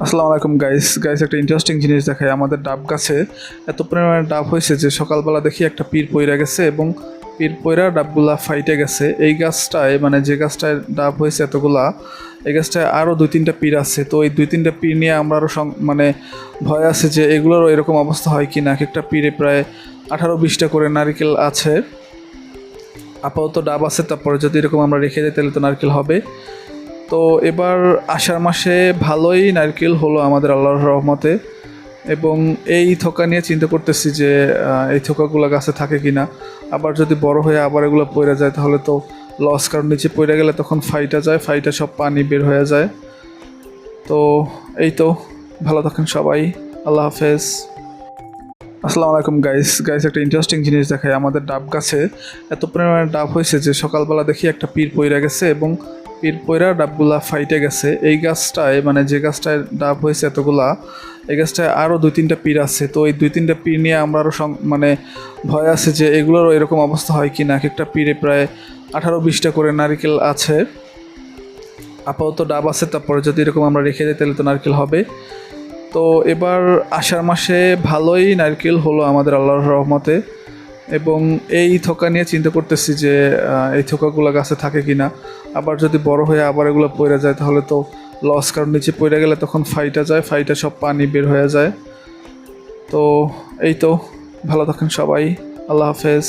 আসসালামু আলাইকুম গাইস একটা ইন্টারেস্টিং জিনিস দেখায়। আমাদের ডাব গাছে এত পরিমাণে ডাব হয়েছে যে সকালবেলা দেখি একটা পীর পইরা গেছে এবং পীর পইরা ডাবগুলা ফাইটে গেছে। এই গাছটায় মানে যে গাছটায় ডাব হয়েছে এতগুলা, এই গাছটায় আরও 2-3টা পীর আছে। তো এই 2-3টা পীর নিয়ে আমরা আরও মানে ভয় আছে যে এগুলোরও এরকম অবস্থা হয় কি না। এক একটা পীরে প্রায় 18-20টা করে নারকেল আছে। আপাতত ডাব আছে, তারপরে যদি এরকম আমরা রেখে দিই তাহলে তো নারকেল হবে। তো এবার আষাঢ় মাসে ভালোই নারকেল হলো আমাদের আল্লাহর রহমতে, এবং এই থোকা নিয়ে চিন্তা করতেছি যে এই থোকাগুলো গাছে থাকে কি না। আবার যদি বড় হয়ে আবার এগুলো পড়ে যায় তাহলে তো লস, কারণ নিচে পড়ে গেলে তখন ফাইটা যায়, ফাইটা সব পানি বের হয়ে যায়। তো এই তো, ভালো থাকেন সবাই, আল্লাহ হাফেজ। আসসালামু আলাইকুম গাইস একটা ইন্টারেস্টিং জিনিস দেখায়। আমাদের ডাব গাছে এত পরিমাণে ডাব হয়েছে যে সকালবেলা দেখি একটা পীর পইরা গেছে এবং পীর পইরা ডাবগুলা ফাইটে গেছে। এই গাছটায় মানে যে গাছটায় ডাব হয়েছে এতগুলা, এই গাছটায় আরও 2-3টা পীর আছে। তো এই 2-3টা পীর নিয়ে আমরা আরও মানে ভয় আছে যে এগুলোরও এরকম অবস্থা হয় কি না। এক একটা পীরে প্রায় 18-20টা করে নারকেল আছে। আপাতত ডাব আছে, তারপরে যদি এরকম আমরা রেখে দিই তাহলে তো নারকেল হবে। তো এবার আষাঢ় মাসে ভালোই নারকেল হলো আমাদের আল্লাহর রহমতে, এবং এই থোকা নিয়ে চিন্তা করতেছি যে এই থোকাগুলো গাছে থাকে কি না। আবার যদি বড় হয়ে আবার এগুলো পড়ে যায় তাহলে তো লস, কারণ নিচে পড়ে গেলে তখন ফাইটা যায়, ফাইটা সব পানি বের হয়ে যায়। তো এই তো, ভালো থাকেন সবাই, আল্লাহ হাফেজ।